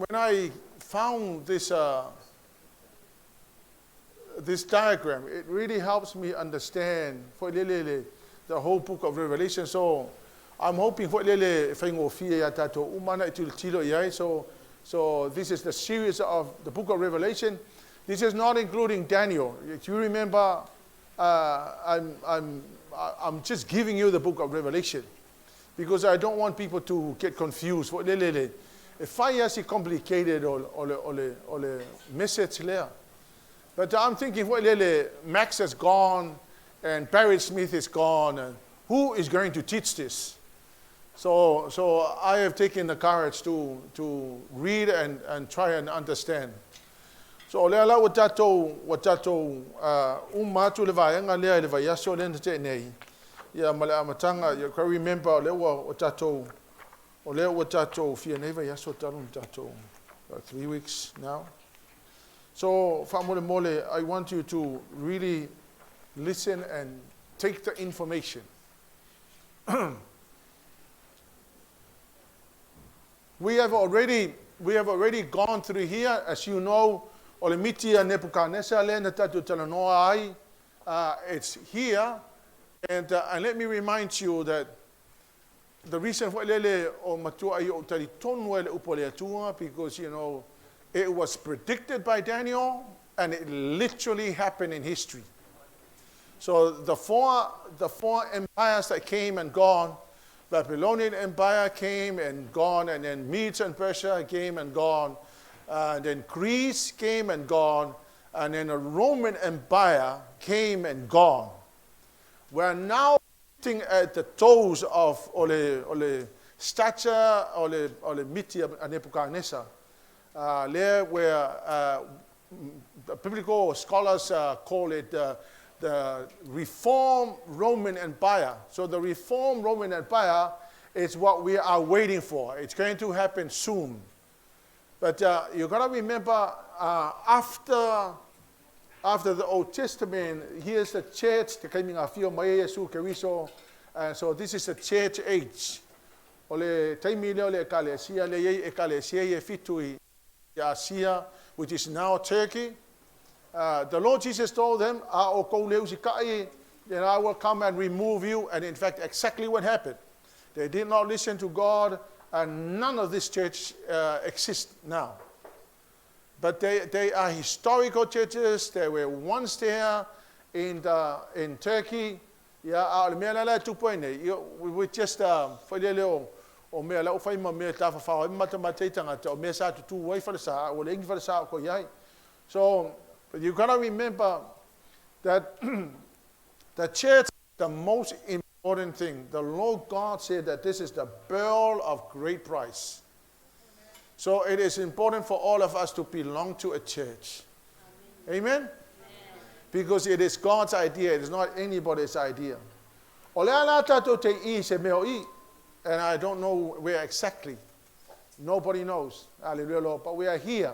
when I found this this diagram, it really helps me understand the whole book of Revelation. So I'm hoping for so this is the series of the book of Revelation. This is not including Daniel. If you remember, I'm just giving you the book of Revelation because I don't want people to get confused. If I is complicated or message there. But I'm thinking, Max is gone and Barrett Smith is gone, and who is going to teach this? So I have taken the courage to read and try and understand. So leala watato umatu levaenga leva yaso lente nei ya mala matanga you can remember lewa watato fia neva yaso talun tato 3 weeks now. So famole mole, I want you to really listen and take the information. We have already gone through here, as you know. It's here, and let me remind you that the reason for because it was predicted by Daniel, and it literally happened in history. So the four empires that came and gone, Babylonian Empire came and gone, and then Medes and Persia came and gone, then Greece came and gone, and then the Roman Empire came and gone. We're now sitting at the toes of ole stature, ole miti and Nebuchadnezzar. There where the biblical scholars call it the Reformed Roman Empire. So the Reformed Roman Empire is what we are waiting for. It's going to happen soon. But you got to remember, after the Old Testament, here's the church. So this is the church age. Which is now Turkey. The Lord Jesus told them, then I will come and remove you. And in fact, exactly what happened. They did not listen to God, and none of this church exists now. But they are historical churches. They were once there in Turkey. We just o mea lau fai ma mea tafa whao mata matei tangata o mea sa tutu wai whalasa o le ingi whalasa ko iai. So you gotta remember that the church is the most important thing. The Lord God said that this is the pearl of great price. So it is important for all of us to belong to a church. Amen? Because it is God's idea. It is not anybody's idea. O lea la tato te I se meo I. And I don't know where exactly. Nobody knows. Hallelujah, Lord. But we are here.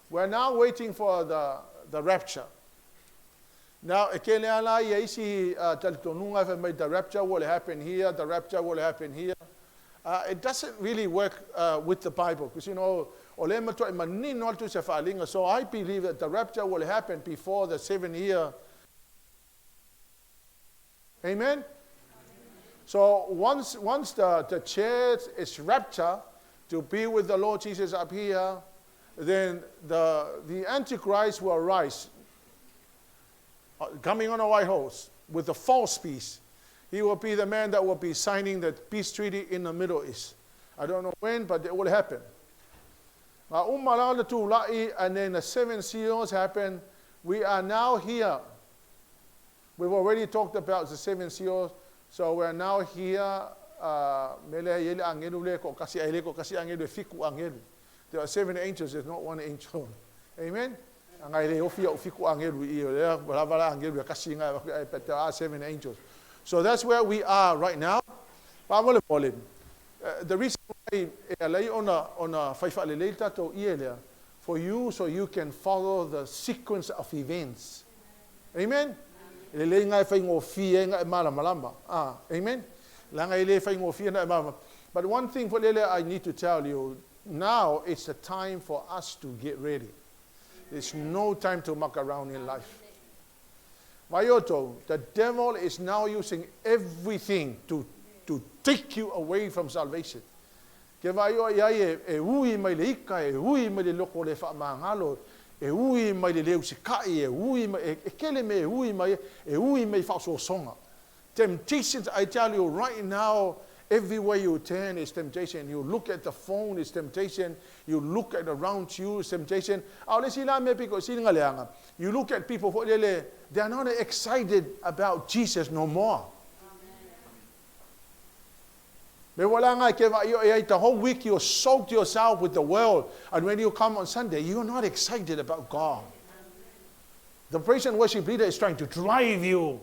We are now waiting for the rapture. Now, the rapture will happen here. The rapture will happen here. It doesn't really work with the Bible. Because, so I believe that the rapture will happen before the 7 year. Amen? So once the church is raptured to be with the Lord Jesus up here, then the Antichrist will rise, coming on a white horse with the false peace. He will be the man that will be signing the peace treaty in the Middle East. I don't know when, but it will happen. And then the 7 seals happen. We are now here. We've already talked about the 7 seals. So we're now here. There are 7 angels, there's not 1 angel. Amen? But there are 7 angels. So that's where we are right now. The reason why for you, so you can follow the sequence of events. Amen? Amen? But one thing I need to tell you, Now it's the time for us to get ready. There's no time to muck around in life. Mayoto, the devil is now using everything to take you away from salvation. Ke vai o ia e ui mai le ika, e ui mai le loko le whaamangalo, e ui mai le leu sikai, e ui mai, e kele me e ui mai whauso songa. Temptations, I tell you right now, everywhere you turn is temptation. You look at the phone, it's temptation. You look at around you, it's temptation. You look at people, they are not excited about Jesus no more. The whole week you soaked yourself with the world, and when you come on Sunday, you're not excited about God. The praise and worship leader is trying to drive you.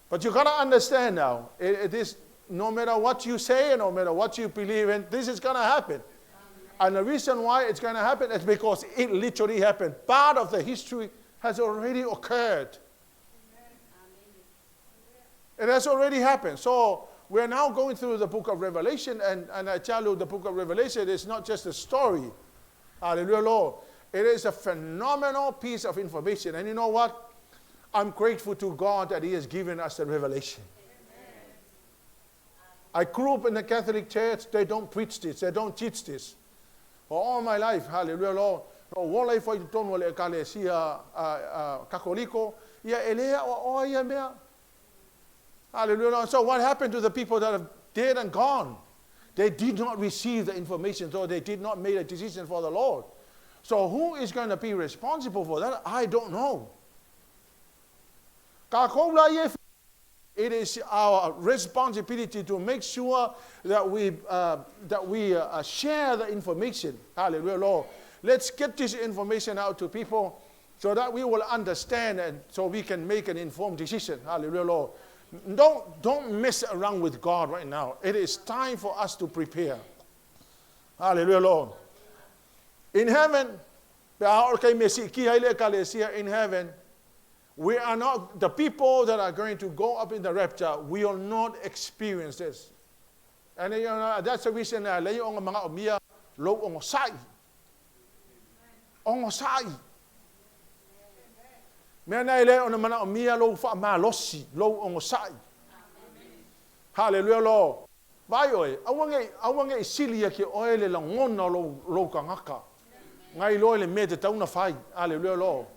But you got to understand now, it is no matter what you say and no matter what you believe in, this is going to happen. And the reason why it's going to happen is because it literally happened. Part of the history has already occurred. It has already happened. So we're now going through the book of Revelation, and I tell you, the book of Revelation is not just a story. Hallelujah, Lord. It is a phenomenal piece of information. And you know what? I'm grateful to God that He has given us the revelation. I grew up in the Catholic Church. They don't preach this. They don't teach this. For all my life, hallelujah, Lord. Hallelujah. So what happened to the people that are dead and gone? They did not receive the information, so they did not make a decision for the Lord. So who is going to be responsible for that? I don't know. It is our responsibility to make sure that we share the information. Hallelujah, Lord. Let's get this information out to people so that we will understand and so we can make an informed decision. Hallelujah, Lord. Don't mess around with God right now. It is time for us to prepare. Hallelujah, Lord. In heaven, in heaven, we are not, the people that are going to go up in the rapture, we will not experience this. And you know, that's the reason that hallelujah, Lord. Bayo, awange isilia ki oile la ngona lo kangaka. Ngai lo le mete tauna fai. Hallelujah, Lord.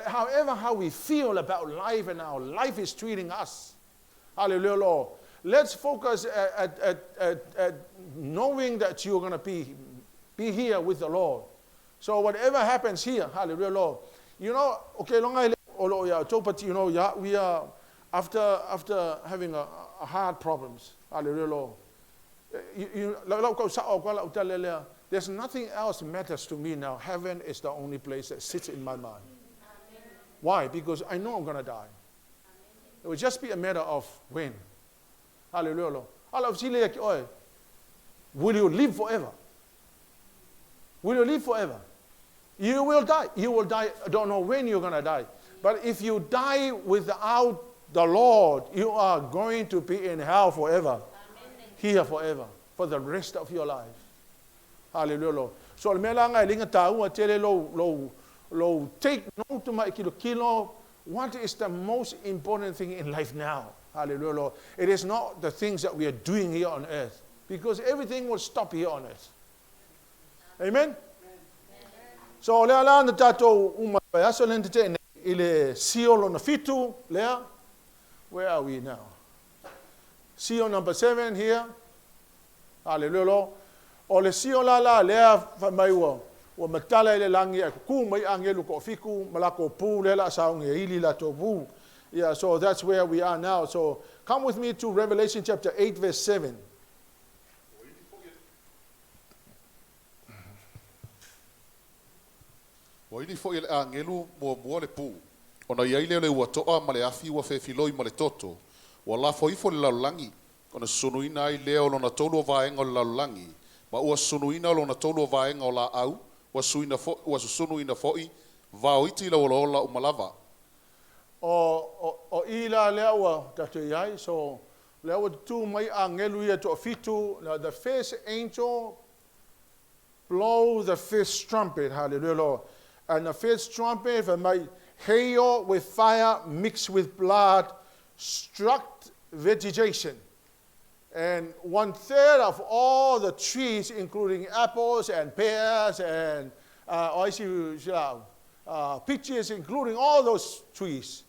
However, how we feel about life and how life is treating us. Hallelujah, Lord. Let's focus at knowing that you're going to be here with the Lord. So whatever happens here, hallelujah, Lord. You know, okay, but you know, we are after having a hard problems. Hallelujah, Lord. There's nothing else matters to me now. Heaven is the only place that sits in my mind. Why? Because I know I'm going to die. It will just be a matter of when. Hallelujah, Lord. Will you live forever? Will you live forever? You will die. You will die. I don't know when you're going to die. But if you die without the Lord, you are going to be in hell forever. Here forever. For the rest of your life. Hallelujah, Lord. So, take note to my kilo. What is the most important thing in life now? Hallelujah, Lord. It is not the things that we are doing here on earth. Because everything will stop here on earth. Amen? So, leala na tato umayaso lente ile seal on the fitu lea. Where are we now? Seal number 7 here. Hallelujah, Lord. O le seal la lea famaiwa. Wa matala ile langi ku mai angelu ko fiku malako pu le la saunge ili la tobu. Yeah, so that's where we are now. So come with me to Revelation chapter 8 verse 7. Wa ili fo ile angelu mo le pu. Ona ia ile le wa toa ma le afi wa fe filoi ma le toto. Wa la fo ifo le langi. Ona sunuina i leo lona tolu vaenga la langi. Ma ua sunuina lona tolu vaenga la au. Was sunu ina foi vaoiti la umalava. O ila lewa tatu yai so Le o tu mai a ngelu ia to fitu, the first angel blow the first trumpet, hallelujah, Lord. And the first trumpet, for my hail with fire mixed with blood, struck vegetation. And 1/3 of all the trees, including apples and pears and peaches, including all those trees,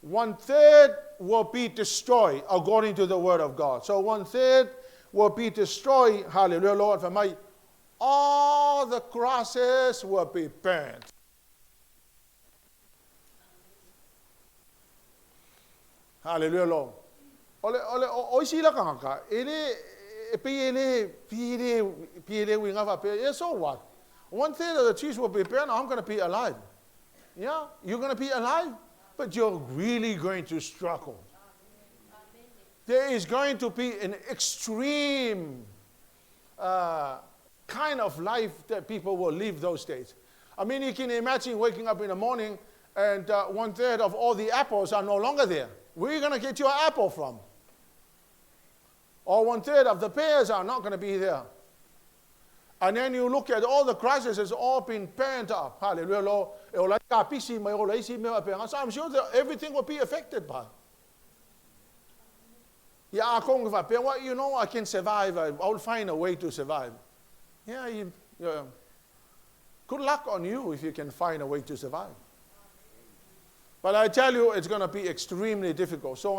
1/3 will be destroyed according to the word of God. So 1/3 will be destroyed, hallelujah, Lord, for my all the grasses will be burnt. Hallelujah, Lord. Ole sila kangaka. So what? 1/3 of the trees will be burned. I'm going to be alive. Yeah, you're going to be alive, but you're really going to struggle. There is going to be an extreme kind of life that people will live those days. I mean, you can imagine waking up in the morning and 1/3 of all the apples are no longer there. Where are you going to get your apple from? Or 1/3 of the pears are not going to be there. And then you look at all the grasses, it's all been burnt up. Hallelujah, Lord. So I'm sure that everything will be affected by. Yeah, you know, I can survive. I'll find a way to survive. Yeah, good luck on you if you can find a way to survive. But I tell you, it's going to be extremely difficult. So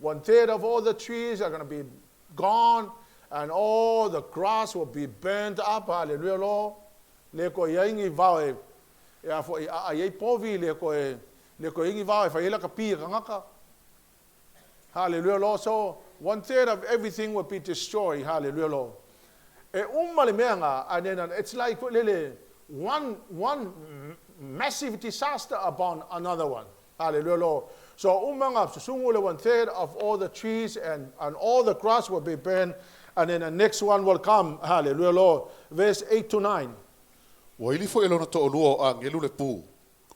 1/3 of all the trees are going to be gone, and all the grass will be burnt up. Hallelujah, Lord. Hallelujah, Lord. So 1/3 of everything will be destroyed. Hallelujah, Lord. And then it's like one massive disaster upon another one. Hallelujah, Lord. So 1/3 of all the trees and all the grass will be burned, and then the next one will come. Hallelujah, Lord. Verse 8 to 9. Waili fo elona to olua o angelu le pu.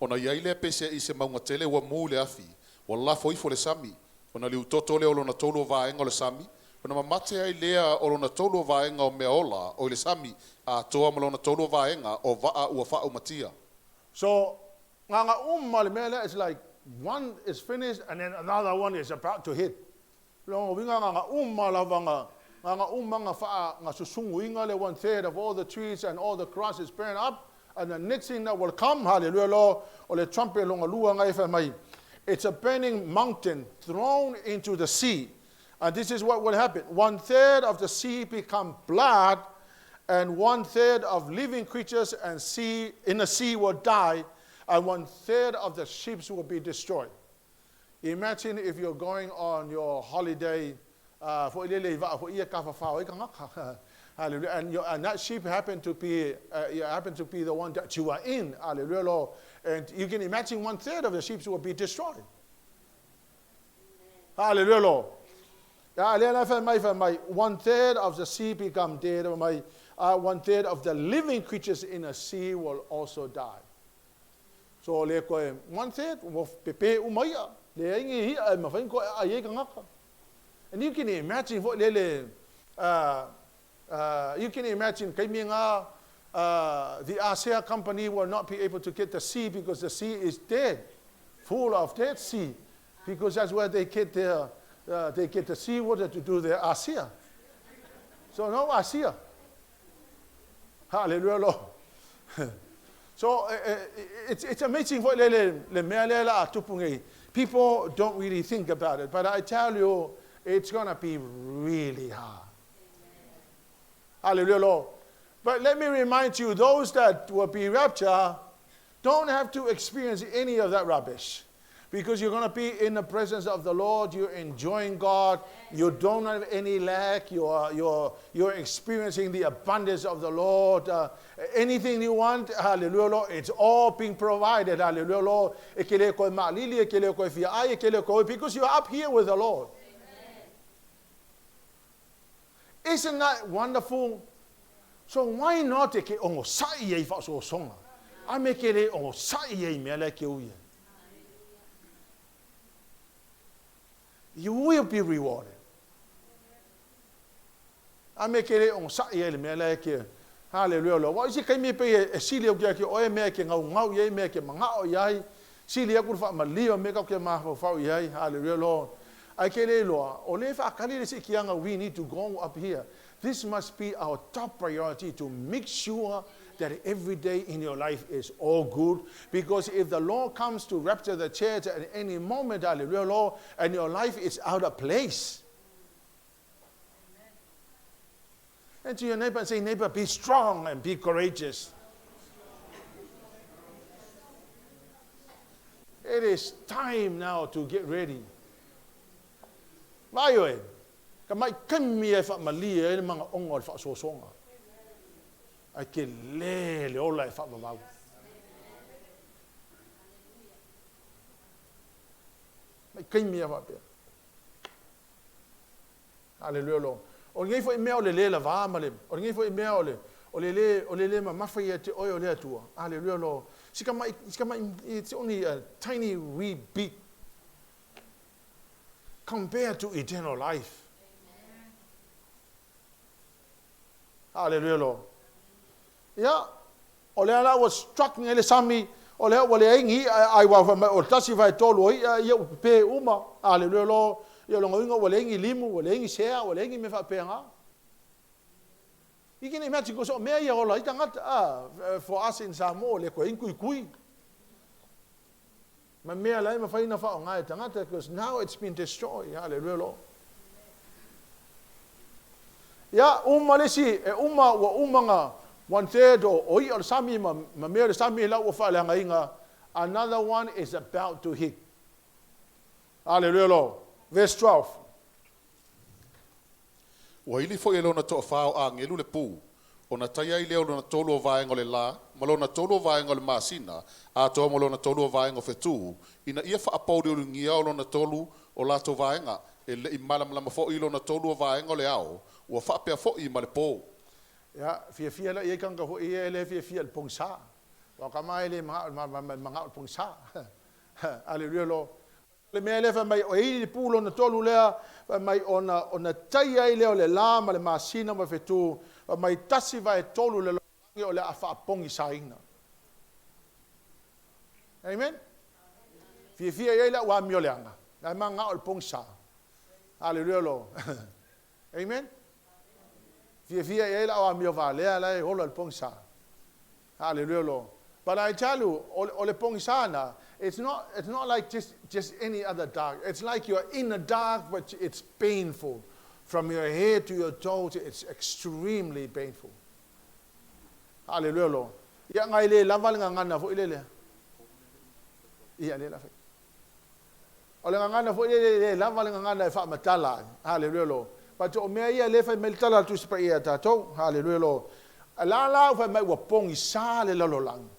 Ona yaile pese I se maunga tele wa mu le afi. Walla fo ifo le sami. Ona liu toto le olona tolo vaenga le sami. Ona mamate ai lea olona tolo vaenga o meola o le sami a toa malona tolo vaenga o vaa ua faa umatia. So nganga malimele is like one is finished and then another one is about to hit. Lo winga nganga malavanga nganga manga faa nga susungu inga le 1/3 of all the trees and all the grass is burned up, and the next thing that will come, hallelujah, Lord, o le trumpet longa lua ngai fa mai. It's a burning mountain thrown into the sea. And this is what will happen. 1/3 of the sea become blood, and 1/3 of living creatures and in the sea will die, and 1/3 of the ships will be destroyed. Imagine if you're going on your holiday, and that ship happened to be the one that you are in, hallelujah, Lord. And you can imagine 1/3 of the ships will be destroyed. Hallelujah, Lord. 1/3 of the sea become dead. 1/3 of the living creatures in the sea will also die. So 1/3 will pepe umaya. And you can imagine what you can imagine the Asia company will not be able to get the sea because the sea is dead, full of dead sea, because that's where they get the seawater to do their Asia. So no Asia. Hallelujah, Lord. So it's amazing what people don't really think about it, but I tell you, it's going to be really hard. Hallelujah, Lord. But let me remind you, those that will be raptured don't have to experience any of that rubbish, because you're going to be in the presence of the Lord. You're enjoying God. You don't have any lack. You're experiencing the abundance of the Lord. Anything you want, hallelujah, Lord, it's all being provided. Hallelujah, Lord. Because you're up here with the Lord. Isn't that wonderful? So why not take it on sai fa so song? I make it on sai me like you. you will be rewarded. I make it on Saturday, me like hallelujah. What is it? Can me pay a silly object or make ngau ye make manga yai silly aku fa malia make up ke ma fa yai hallelujah. I can lo only if I can we need to go up here. This must be our top priority to make sure that every day in your life is all good. Because if the Lord comes to rapture the church at any moment, hallelujah, Lord, and your life is out of place. Amen. And to your neighbor, say, neighbor, be strong and be courageous. It is time now to get ready. Why? Kamai kami fa malia mga ongol fa sosonga. I can lele all life up about. I came here up here. Hallelujah. O ngai fo email le la va malem. O ngai fo email le ma mafia te oyo le tua. Hallelujah. Sikama it's only a tiny wee bit compared to eternal life. Hallelujah. Yeah, Oleana was struck in Sami, Ole Waling, I was or Tassi told you pay Uma, Hallelujah, Yolongo, Waling, Limu, Waling, Share, Waling, Mefa Penga. You can imagine goes on Maya or like for us in Samoan, like Kui. My mere lime of Faina Fanga, because now it's been destroyed. Hallelujah. Yeah, Umalisi, Uma, Umanga. 1/3 or Sami Mamir Sami Lawafalangainga. Another one is about to hit. Hallelujah. Verse 12. Waili fo elo na to fao a ngelu le pu. Ona taya ile ona tolo vaengo le la, malona tolo vaengo le masina, a to malona tolo vaengo fetu. Ina ia fa apaudio ngia ona tolo o la to vaenga. Ele imalam lama fo ilo na tolo vaengo le ao. Wa fa pe fo i male po. Ja, via la je kan go ele via el pongsa. Wa kama ele mga pongsa. Hallelujah. Le mele fa mai o i pulo na tolu lea mai ona tai ile o le la ma le masina ma fetu mai tasi vai tolu le langi o le afa pongi saina. Amen. Via ile wa mioleanga. Na manga o pongsa. Hallelujah. Amen. Via ela o mio vale ala holo al pongsa. Hallelujah. But I tell you, ole pongsana, it's not like just any other dark. It's like you're in the dark, but it's painful. From your head to your toes, it's extremely painful. Hallelujah. Ya ngai le laval ngana fo ile le. Iya le la fe. Ole ngana fo ile le laval ngana fa matala. Hallelujah. But o mea ia le fai meltala tu sipa ia tatou. Hallelujah. Ala fai mai wapong isa le lalolang.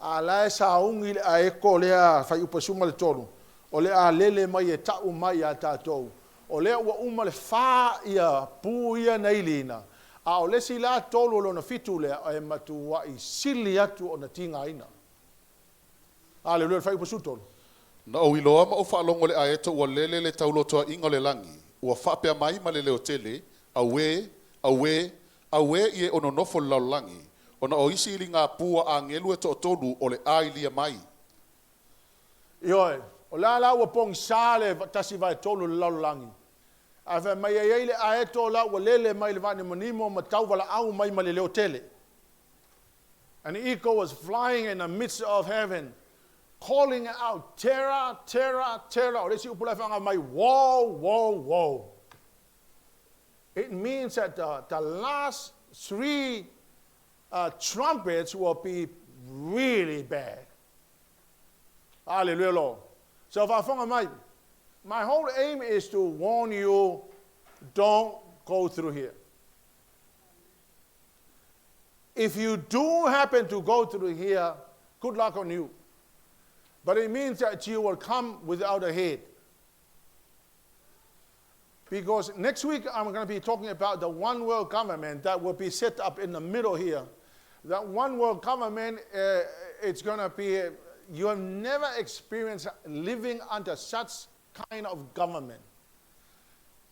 Ala e saungi le a eko lea fai upasuma le tonu. O le a lele mai e tau mai a tatou. O le ua uma le faa ia pu ia neilina. A o le sila tolu lo na fitu le a e matua i sili atu o na tinga ina. Hallelujah. Fai upasu tonu. Na o iloa ma o whaalongo le a eto ua lele le taulo toa ingo le langi. Ua whapea mai ma le leo tele, awe ie ono nofo laulangi, ona o isi ili ngā pua a ngelu e to tolu o le ai lia mai. Ioi, o la ua pong sale tasi vai tolu le laulangi. A wha mai e le a eto la ua lele mai le vani manimo ma tau wala au mai ma le leo tele. And the eagle was flying in the midst of heaven, calling out, terror, terror, terror. O resi upula whanga mai, woe, woe, woe. It means that the last 3 trumpets will be really bad. Hallelujah, Lord. So if I whanga my whole aim is to warn you, don't go through here. If you do happen to go through here, good luck on you. But it means that you will come without a head. Because next week I'm going to be talking about the one world government that will be set up in the middle here. That one world government, it's going to be, you have never experienced living under such kind of government.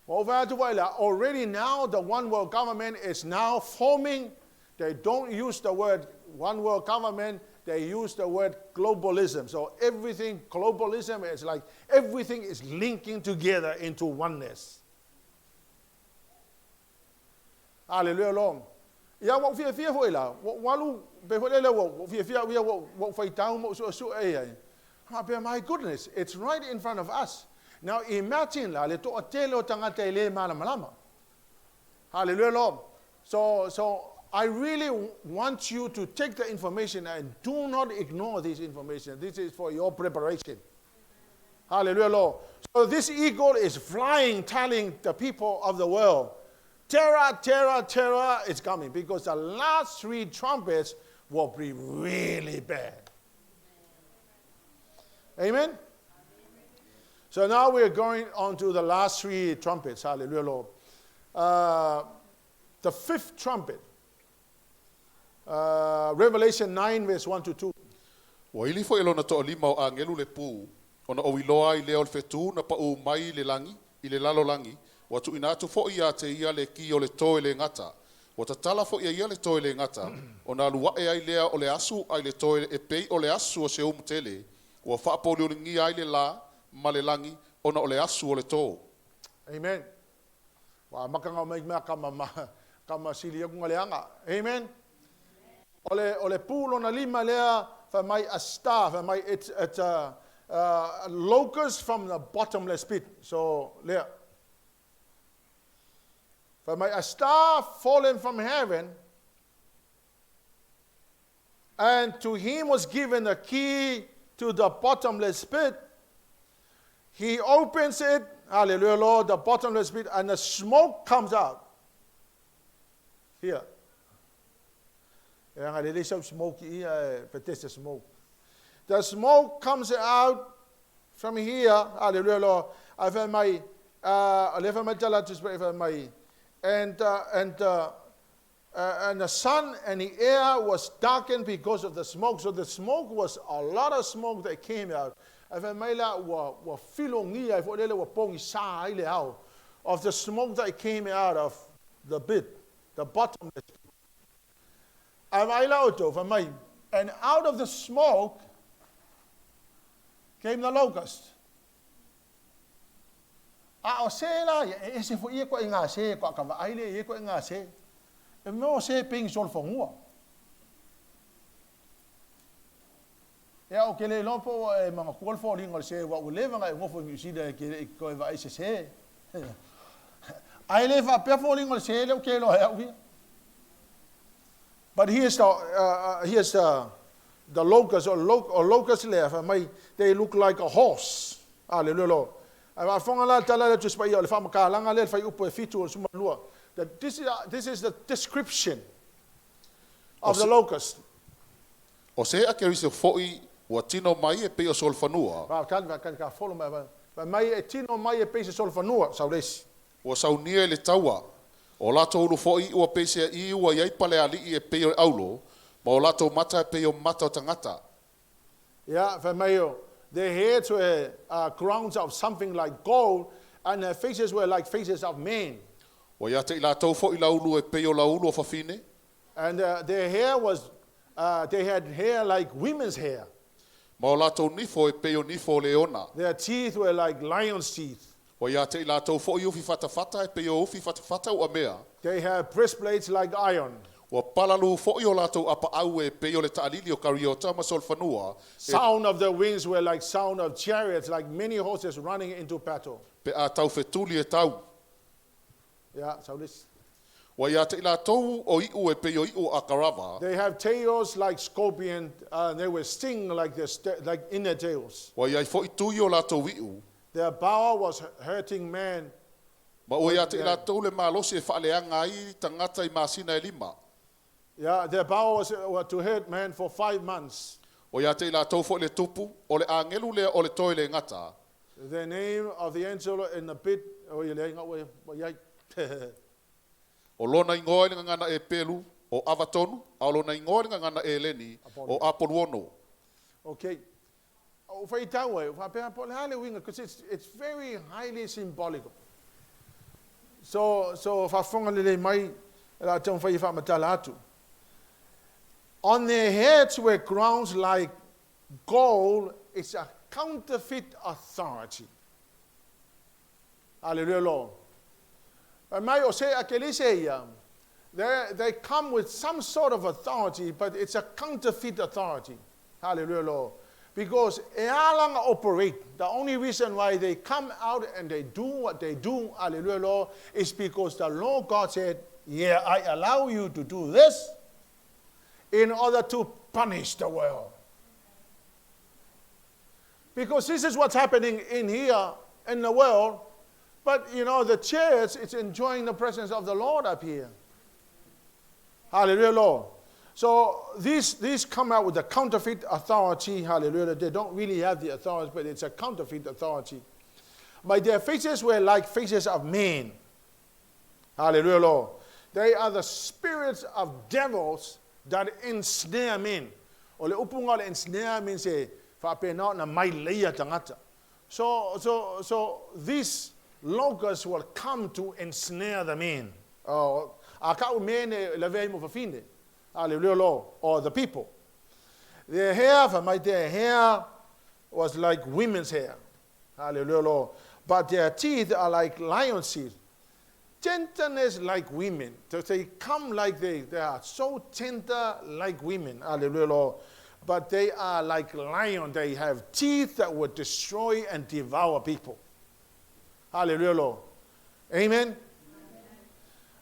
Already now, the one world government is now forming. They don't use the word one world government, they use the word globalism. So everything, globalism is like everything is linking together into oneness. Hallelujah, Lord. Ya wo fia foi la, walu be foi le wo fia wo FAITAU mo so ai. My goodness, it's right in front of us. Now imagine la le to atelo tangata ile malama. Hallelujah, Lord. So I really want you to take the information and do not ignore this information. This is for your preparation. Hallelujah, Lord. So this eagle is flying, telling the people of the world, terror, terror, terror is coming, because the last 3 trumpets will be really bad. Amen? So now we're going on to the last 3 trumpets. Hallelujah, Lord. The 5th trumpet. Revelation 9, verse 1 to 2. Wa ili fo elona to lima o angelu le pu ona o iloa I leo le fetu na pa o mai le langi I le lalo langi wa tu ina tu fo ia te ia le ki o le toe le ngata wa ta tala fo ia le toe le ngata ona lua e ai lea o le asu ai le toe e pei o le asu o se o mtele wa fa po le ngi ai le la ma le langi ona o le asu o le to. Amen. Wa makanga mai kama sili ku ngaleanga. Amen. Ole pulo na lima lea for my a star, for my it's a locust from the bottomless pit. So lea. For my a star fallen from heaven, and to him was given the key to the bottomless pit. He opens it, hallelujah, Lord, the bottomless pit, and the smoke comes out. Here. Smoke, smoke. The smoke comes out from here. Hallelujah, Lord. I've had my and the sun and the air was darkened because of the smoke. So the smoke was a lot of smoke that came out. I've had my of the smoke that came out of the pit, the bottomless pit. And out of the smoke came the locust. But here's the locust or locust left. They look like a horse. Hallelujah. This is the description of the locust. O se a keri se foi wa tino mai e pe o sol fanua. O saunia le taua. O lato ulu foi ua pese I ua iai pale ali I e pe o aulo. Ma o lato mata e pe o mata o tangata. Yeah, their heads were crowns of something like gold, and their faces were like faces of men. O ia te I lato foi laulu e pe o laulu o fafine. And their hair was, they had hair like women's hair. Ma o lato nifo e pe o nifo leona. Their teeth were like lion's teeth. O ia te I lato foi ufi fatafata e pe o ufi fatafata o amea. They had breastplates like iron. O palalu foi o lato apa au e pe o le taalili o kariota ma sol fanua. Sound of the wings were like sound of chariots, like many horses running into battle. Pe a tau fetuli e tau. Yeah, so this. Wa ia te I lato o iu e pe o iu a karava. They have tails like scorpion. They were sting like like in their tails. Wa ia foi tui o lato iu. Their power was hurting man. Ma o ia te I lato le malosi e faaleanga ai tangata I masina e lima. Yeah, their power was to hurt man for 5 months. O ia te I lato foi le tupu o le angelu le o le toi le ngata. The name of the angel in the pit. O lona ingoa ni ngana e pelu o avatonu, a lona ingoa ni ngana e leni o apoluono. Okay. FAITAU, because it's very highly symbolical. So on their heads were crowns like gold. It's a counterfeit authority. Hallelujah, Lord. They come with some sort of authority, but it's a counterfeit authority. Hallelujah, Lord. Because ealang operate. The only reason why they come out and they do what they do, hallelujah, Lord, is because the Lord God said, yeah, I allow you to do this in order to punish the world. Because this is what's happening in here, in the world. But, the church is enjoying the presence of the Lord up here. Hallelujah, Lord. So these come out with a counterfeit authority. Hallelujah. They don't really have the authority, but it's a counterfeit authority. But their faces were like faces of men. Hallelujah, Lord. They are the spirits of devils that ensnare men. Ole upunga le ensnare means na mai leia tangata. So these locusts will come to ensnare the men. Akau men levei mo fafine. Hallelujah, Lord, or the people. Their hair was like women's hair. Hallelujah, Lord. But their teeth are like lion's teeth. Gentleness like women. So they come like they are so tender like women. Hallelujah, Lord. But they are like lion. They have teeth that would destroy and devour people. Hallelujah, Lord. Amen.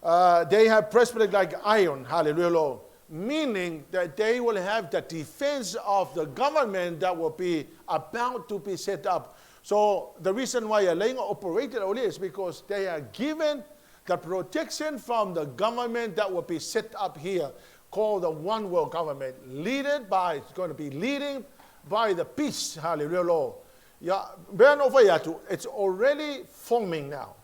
They have breastplate like iron. Hallelujah, Lord. Meaning that they will have the defense of the government that will be about to be set up. So the reason why Alenga operated only is because they are given the protection from the government that will be set up here, called the One World Government, it's going to be leading by the peace. Hallelujah, Lord. It's already forming now.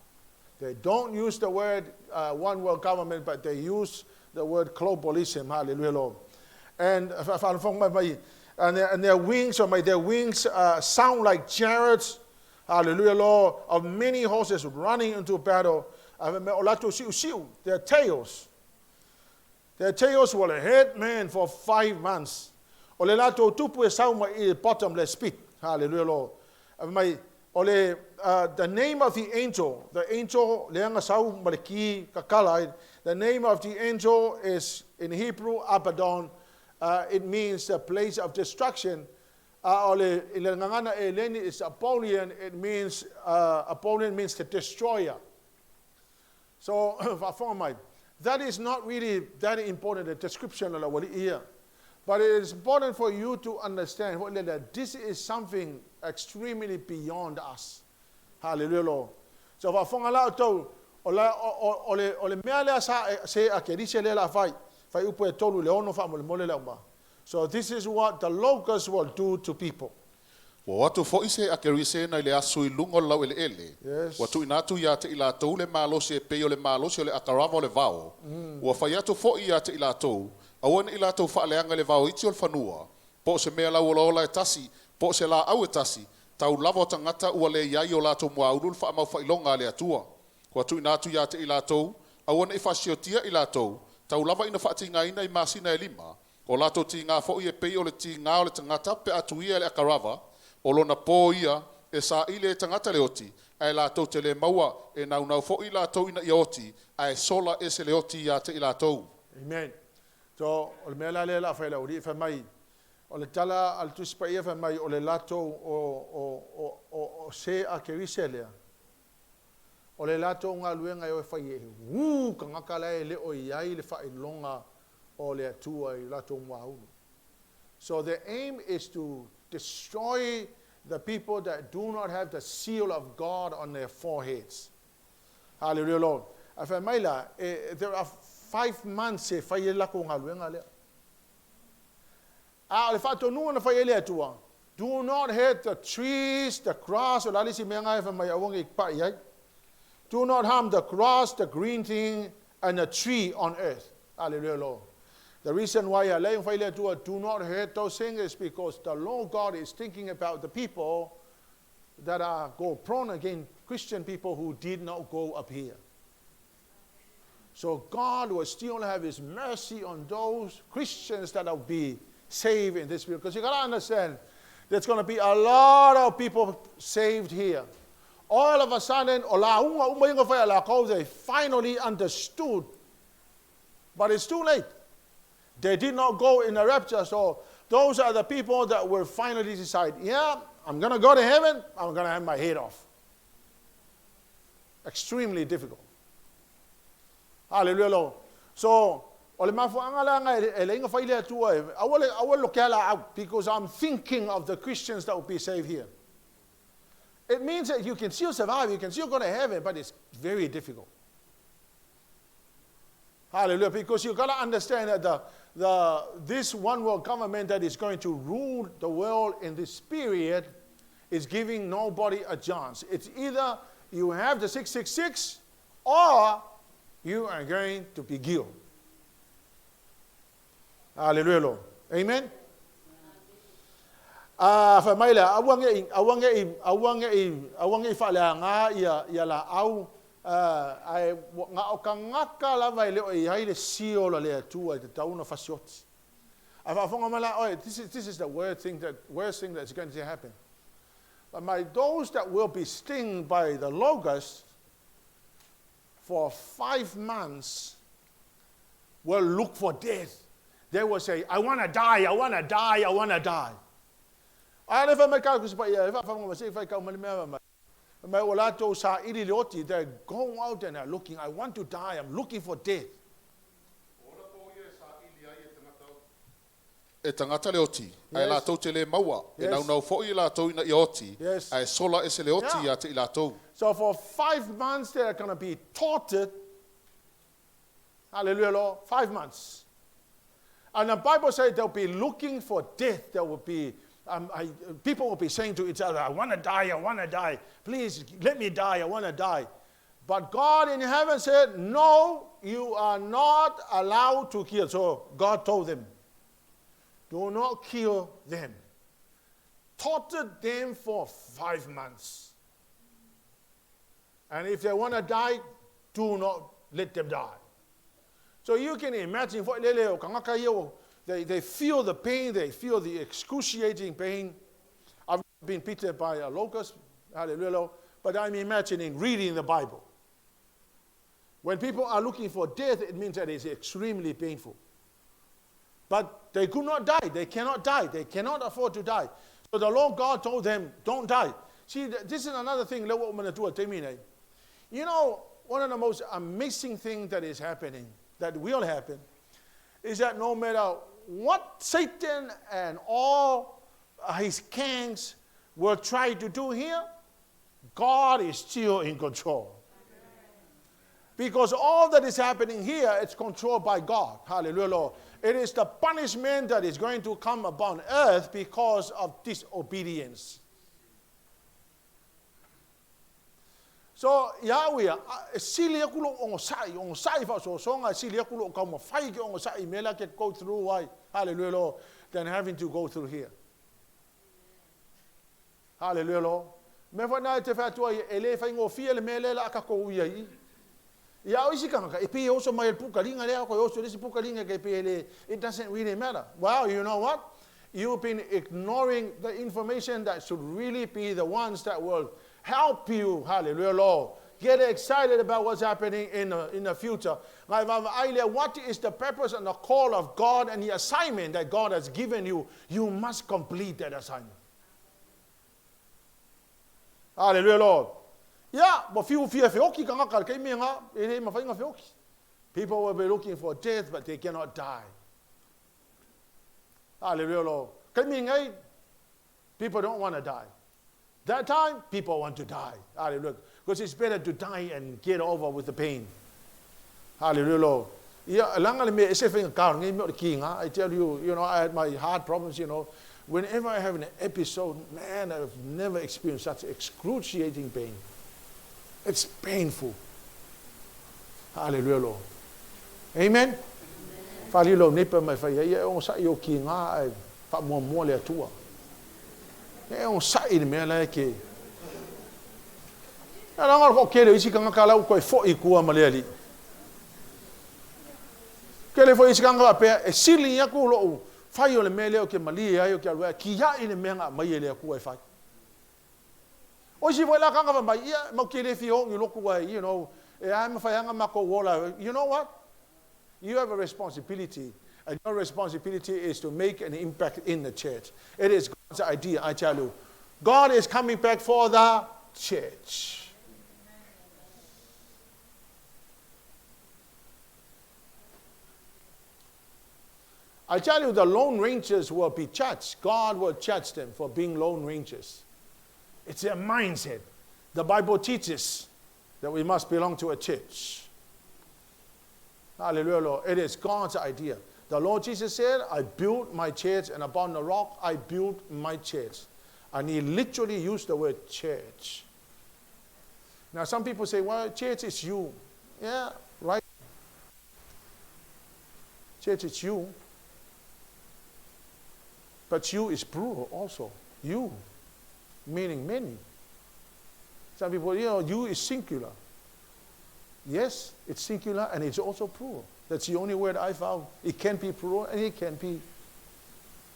They don't use the word One World Government, but they use the word globalism. Hallelujah, Lord. And their wings sound like chariots. Hallelujah, Lord. Of many horses running into battle. Their tails. Their tails will hit man for 5 months. Bottomless pit. Hallelujah, Lord. The name of the angel, the name of the angel is in Hebrew, Abaddon. It means a place of destruction. Is Apollyon. It means, Apollyon means the destroyer. So, that is not really that important, the description of what it is. But it is important for you to understand that this is something extremely beyond us. Hallelujah, Lord. So, so this is what the locusts will do to people. Watu fo ise akerise na ile asu ilungo lau ele. Yes. Watu inatu ya te ila tau le malose pe le malose le akarava le vao. Wa fayatu fo ia te ila tau. Awan ila tau fa leanga le vao iti ol fanua. Po se mea lau ola tasi, po se la au tasi. Tau lavo tangata ua le yai o la tau mua ulul fa mau fa ilonga le atua. Watu inatu ya te ila tau. Awan ifa siotia ila tau. Tau lava ina fa tinga ina I masina lima. O la tau tinga fo ia pe o le tinga o le tangata pe atuia le akarava. O lona po ia e sa ile tangata le oti ai la tau te le maua e nau fo i la tau ina i oti ai sola e se le oti ia te i la tau. Amen. So, o le mea la le la whaila uri e mai. O le tala al tuspa ia mai o le lato o se a ke riselea. O le lato ngā luenga e o e whai e ka ngaka lai le o iai le whai longa o le atua I lato mwaunu. So the aim is to destroy the people that do not have the seal of God on their foreheads. Hallelujah, Lord. There are 5 months do not hurt the trees, the grass. Do not harm the grass, the green thing, and the tree on earth. Hallelujah, Lord. The reason why do not hurt those things is because the Lord God is thinking about the people that are go prone against Christian people who did not go up here. So God will still have His mercy on those Christians that will be saved in this period. Because you got to understand, there's going to be a lot of people saved here. All of a sudden, they finally understood. But it's too late. They did not go in the rapture. So those are the people that will finally decide, yeah, I'm going to go to heaven. I'm going to have my head off. Extremely difficult. Hallelujah, Lord. So, because I'm thinking of the Christians that will be saved here. It means that you can still survive, you can still go to heaven, but it's very difficult. Hallelujah, because you've got to understand that this one world government that is going to rule the world in this period is giving nobody a chance. It's either you have the 666 or you are going to be killed. Hallelujah, Lord. Amen. Famaila awang fala nga ya la au ai nga okangaka la vai le ai le sio le tu te tauna fasioti. Afonga mala this is the worst thing that's going to happen. But those that will be stung by the locust for 5 months will look for death. They will say, I want to die, I want to die, I want to die. I never make out because they're going out and they're looking, I want to die, I'm looking for death. E tangata le oti, ai la tau te le maua, e nau fo i la tau ina i oti, ai sola e se le oti a te i la tau. So for 5 months they're going to be tortured. Hallelujah, Lord. 5 months. And the Bible says they'll be looking for death. There will be, people will be saying to each other, I want to die, I want to die. Please let me die, I want to die. But God in heaven said, no, you are not allowed to kill. So God told them, do not kill them. Tortured them for 5 months. And if they want to die, do not let them die. So you can imagine, they feel the pain, they feel the excruciating pain. I've been bitten by a locust, hallelujah, but I'm imagining reading the Bible. When people are looking for death, it means that it's extremely painful. But they could not die. They cannot die. They cannot afford to die. So the Lord God told them, don't die. See, this is another thing. You know, one of the most amazing things that is happening, that will happen, is that no matter what Satan and all his gangs will try to do here, God is still in control. Because all that is happening here, it's controlled by God. Hallelujah, Lord. It is the punishment that is going to come upon earth because of disobedience. So Yahweh, silia kulo on sai fa so songa silia kulo ka mo fai ke on sai mela ke go through why hallelujah Lord than having to go through here. Hallelujah Lord. Me fa na te fa to ele fa ngo fie le mele la ka ko ia I. Ya o isi kanga e pe o so mai puka linga le ko o so disi puka linga ke pe le it doesn't really matter. Well, you know what? You've been ignoring the information that should really be the ones that will help you, hallelujah, Lord. Get excited about what's happening in the future. What is the purpose and the call of God and the assignment that God has given you? You must complete that assignment. Hallelujah, Lord. Yeah, but people will be looking for death, but they cannot die. Hallelujah, Lord. People don't want to die. That time, people want to die. Hallelujah. Because it's better to die and get over with the pain. Hallelujah, Lord. I tell you, you know, I had my heart problems, you know. Whenever I have an episode, man, I've never experienced such excruciating pain. It's painful. Hallelujah, Lord. Amen? Whali lo nipa mai whai, ia o sa i o ki ngā ai, wha mua le atua. Ia o sa i ni mea lai ke. Ia ranga ko kele isi kanga kalau koe fo i kua ma le ali. Kele fo isi kanga apea, e sili ia ku lo whai o le mea leo ke mali ai o ke alua, ki ia i ni mea ngā mai e le akua e whai. O si voi la kanga mai, ia mau kele fio ngi loku ai, you know, e ai ma whai anga mako wola, you know what? You have a responsibility, and your responsibility is to make an impact in the church. It is God's idea, I tell you. God is coming back for the church. I tell you, the Lone Rangers will be judged. God will judge them for being Lone Rangers. It's their mindset. The Bible teaches that we must belong to a church. Hallelujah, Lord. It is God's idea. The Lord Jesus said, I built my church, and upon the rock I built my church. And he literally used the word church. Now some people say, well, church is you. Yeah, right. Church is you. But you is plural also. You, meaning many. Some people, you know, you is singular. Yes, it's singular and it's also plural. That's the only word I found. It can be plural and it can be.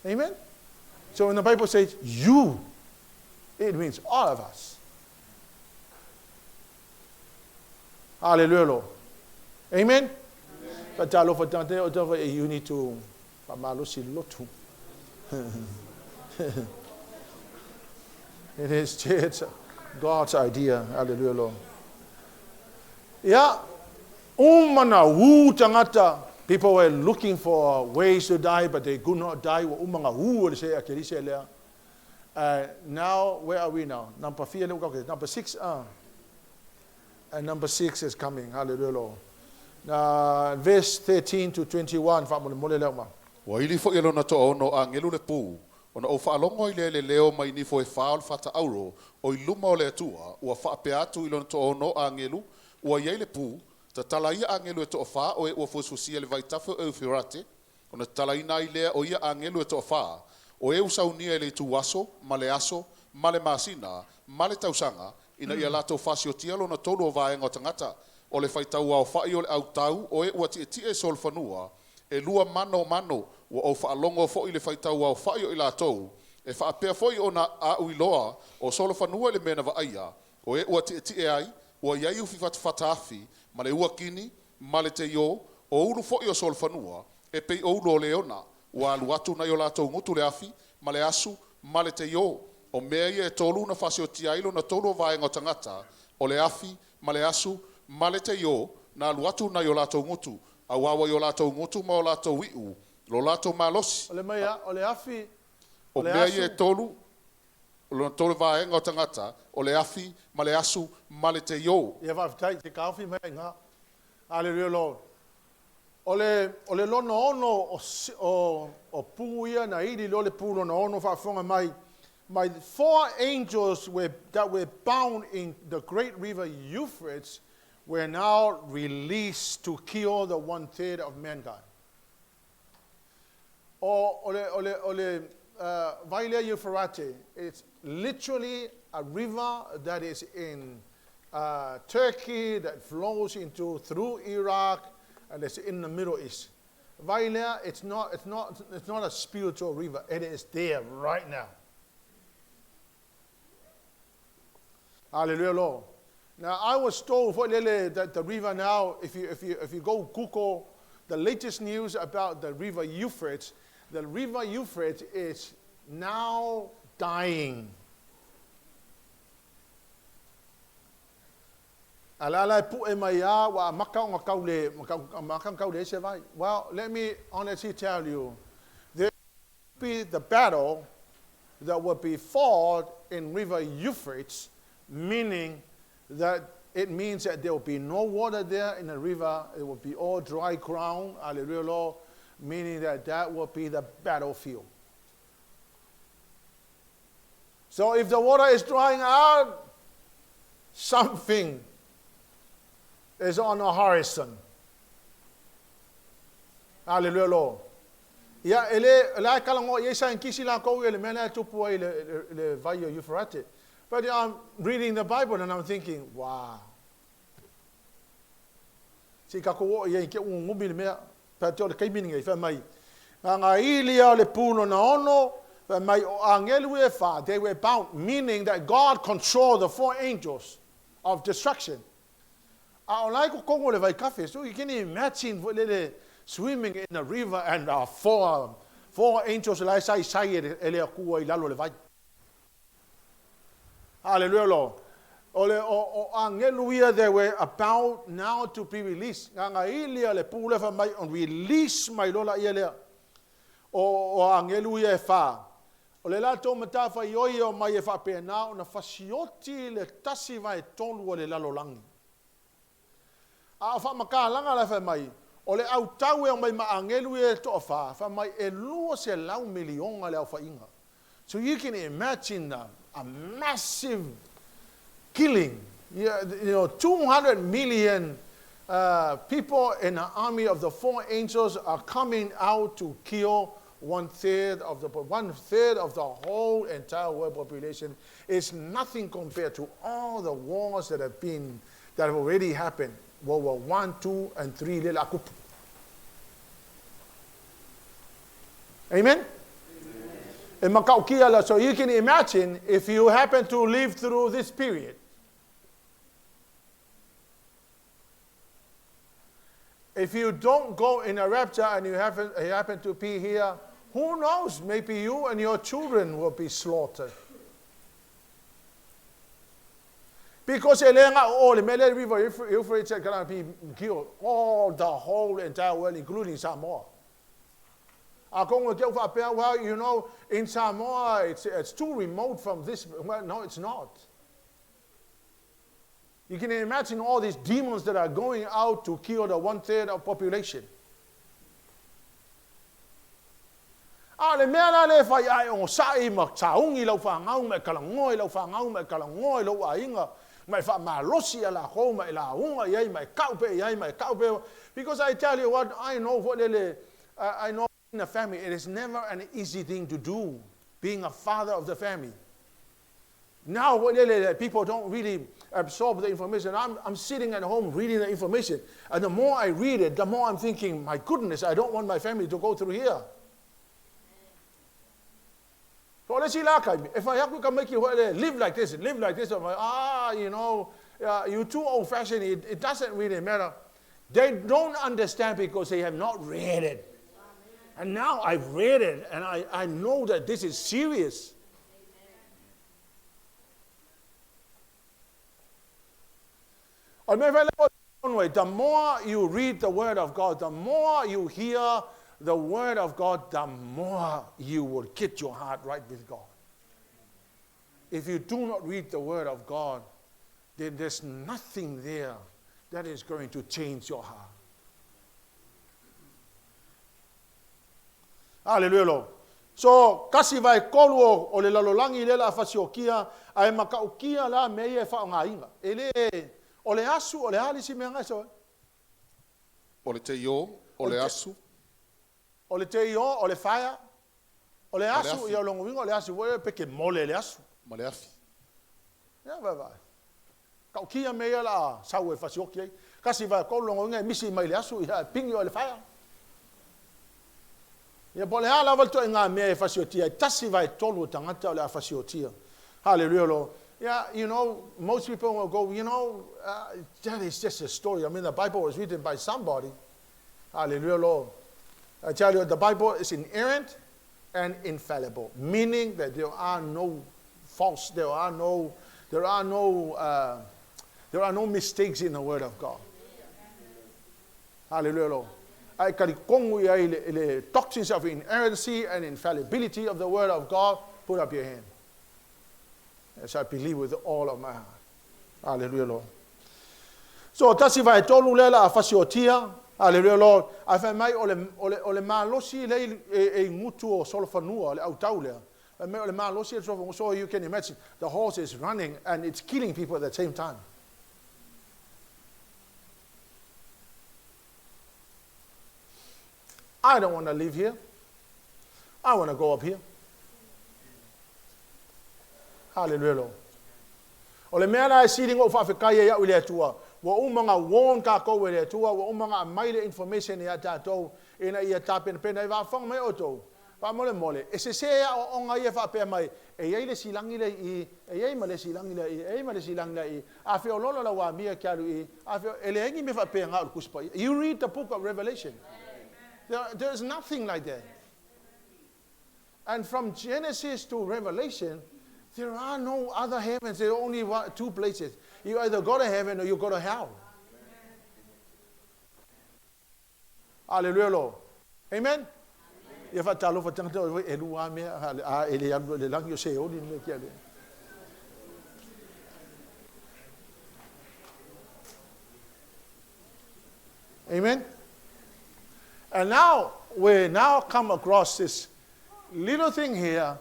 Amen? So when the Bible says you, it means all of us. Hallelujah, Lord. Amen? But you need to. It is church, God's idea. Hallelujah, Lord. Yeah, umana wu tangata. People were looking for ways to die, but they could not die. Now, where are we now? Number 4, number 6. And number 6 is coming. Hallelujah, Lord. Verse 13 to 21. Wa ili fo ilo na to ono angelu le pu. Ona o whaalongo i le leo mai ni fo e whaal whata auro o i luma o le atua ua whaape atu ilo na to ono angelu ua iei le pu ta tala ia angelu e to wha o e ua fususia le vaitafu e uwhirate ona tala ina i lea o ia angelu e to wha o e usaunia e le tu aso, male aso, male masina, male tausanga ina ia lato whasio tialo na tolu o vaenga o tangata o le faitau au whai o le au tau o e ua tie sol whanua e lua mano ua o whaalongo fo i le faitau au whai o i latou e whaapea fo i ona a uiloa o solo whanua le mena wa aia o e ua tie ai ua iai ufi fataafi ma le ua kini ma le te yo o ulu fo i o solo whanua e pei o ulo le ona ua alu atu na i o latou ngutu le afi ma le asu ma le te yo o mea ia e tolu na whasio tiailo na tolu o vaenga o tangata o le afi ma le asu ma le te yo na alu atu na i o latou ngutu a wawa i o latou ngutu ma o latou iu lo latou malosi o le afi o mea ia e tolu lo tolu vaenga o tangata o le afi ma le asu ma le te yo ia whaafitai te kauwhi mai ngā Hallelujah, Lord. O le lono ono o puia na iri lo le pulo na ono whaafonga mai. My 4 angels that were bound in the great river Euphrates were now released to kill the 1/3 of mankind. Vailea Euphrates, it's literally a river that is in Turkey that flows through Iraq and it's in the Middle East. Vailea, it's not a spiritual river. It is there right now. Hallelujah, Lord. Now I was told that the river now, if you go Google the latest news about the river Euphrates is now dying. Well, let me honestly tell you, there will be the battle that will be fought in river Euphrates, meaning that it means that there will be no water there in the river. It will be all dry ground, hallelujah, Lord, meaning that will be the battlefield. So if the water is drying out, something is on the horizon. Hallelujah, Lord. Ya ele la kalango yesa nkisi la ko ele mena tupu le vaio Euphrates. But I'm reading the Bible and I'm thinking, wow. Si ka ko ye ke un ngubi me pa to le kai meaning fa mai. Nga ilia le puno na ono fa mai o angelu e fa, they were bound, meaning that God controlled the 4 angels of destruction. I like ko kongo le vai cafe, so you can imagine le swimming in a river and 4 angels like sai ele ku i lalo le vai. Hallelujah, Lord. O angeluia, they were about now to be released. Nga ilia le pule fa mai on release mai lola ia o angeluia e fa. O le lato mata fa ioi o mai e fa pe na ona fasioti le tasi vai tonu o le lalolangi. A fa makalanga la fa mai. O le au tau e o mai maangeluia e to fa mai e lua se lau milionga le au fa inga. So you can imagine a massive killing. You know, 200 million people in the army of the 4 angels are coming out to kill 1/3 of the whole entire world population. Is nothing compared to all the wars that have already happened. World War 1, 2, and 3. Amen? So you can imagine if you happen to live through this period. If you don't go in a rapture and you happen to be here, who knows? Maybe you and your children will be slaughtered. Because all the river Euphrates are going to be killed. All the whole entire world, including Samoa. Well, you know, in Samoa, it's too remote from this. Well, no, it's not. You can imagine all these demons that are going out to kill the 1/3 of population. Le mea le fai ai o sai ma taungi lau whangau me kalangoi lau whangau me kalangoi lau ainga mai wha malosi ala ho mai la unga iai mai kaupe. Because I tell you what, I know in a family, it is never an easy thing to do, being a father of the family. Now, people don't really absorb the information. I'm sitting at home reading the information, and the more I read it, the more I'm thinking, my goodness, I don't want my family to go through here. So let's see, if I have to make you live like this, I'm like, you know, you're too old-fashioned. It doesn't really matter. They don't understand because they have not read it. And now I've read it, and I know that this is serious. The more you read the Word of God, the more you hear the Word of God, the more you will get your heart right with God. If you do not read the Word of God, then there's nothing there that is going to change your heart. Hallelujah. So, kasi vai kolu o le lalolangi le la fasiokia, ai makaukia la mei e whaongainga. Ele, o le asu, o le halisi mea ngai so. O le te io, o le asu. O le te io, o le whaia. O le asu, ia longo o le asu, o peke mole le asu. Ma le afi. Ia vai. Kaukia mea la sau e fasiokia. Kasi vai kolu longo inga misi mai le asu, ia pingi o le whaia. Ia pole hala walto e ngā mea e fasiotia, tasi vai tolu tangata o le a fasiotia. Hallelujah, Lord. Yeah, you know, most people will go, you know, that is just a story. I mean, the Bible was written by somebody. Hallelujah, Lord. I tell you, the Bible is inerrant and infallible, meaning that there are no faults, there are no mistakes in the Word of God. Hallelujah, Lord. I can the doctrines of inerrancy and infallibility of the Word of God. Put up your hand. As I believe with all of my heart. Hallelujah, Lord. So, tasi vai tolu lela a fasiotia. Hallelujah, Lord. I find my ole malosi le e ngutu o solofanua le autau lea. Ole malosi so you can imagine the horse is running and it's killing people at the same time. I don't want to live here. I want to go up here. Hallelujah, Lord. O le mea na sitting o whawhikai e au le atua. Wa umanga warn ka kou e le atua. Wa umanga maile information e a tātou. E na ia tāpena pena e whawhanga mai o tau. Pa mole mole. E se o onga ia whapea mai. E iei le silangi le i. E iei ma le silangi le i. E iei ma le silangi le i. A whio lolo la wā mia kia lu i. A whio ele engi me whapea ngā uru kuspa. You read the book of Revelation. There's nothing like that. And from Genesis to Revelation, there are no other heavens. There are only two places. You either go to heaven or you go to hell. Hallelujah, Lord. Amen? If I tell you, amen? And now, we now come across this little thing here.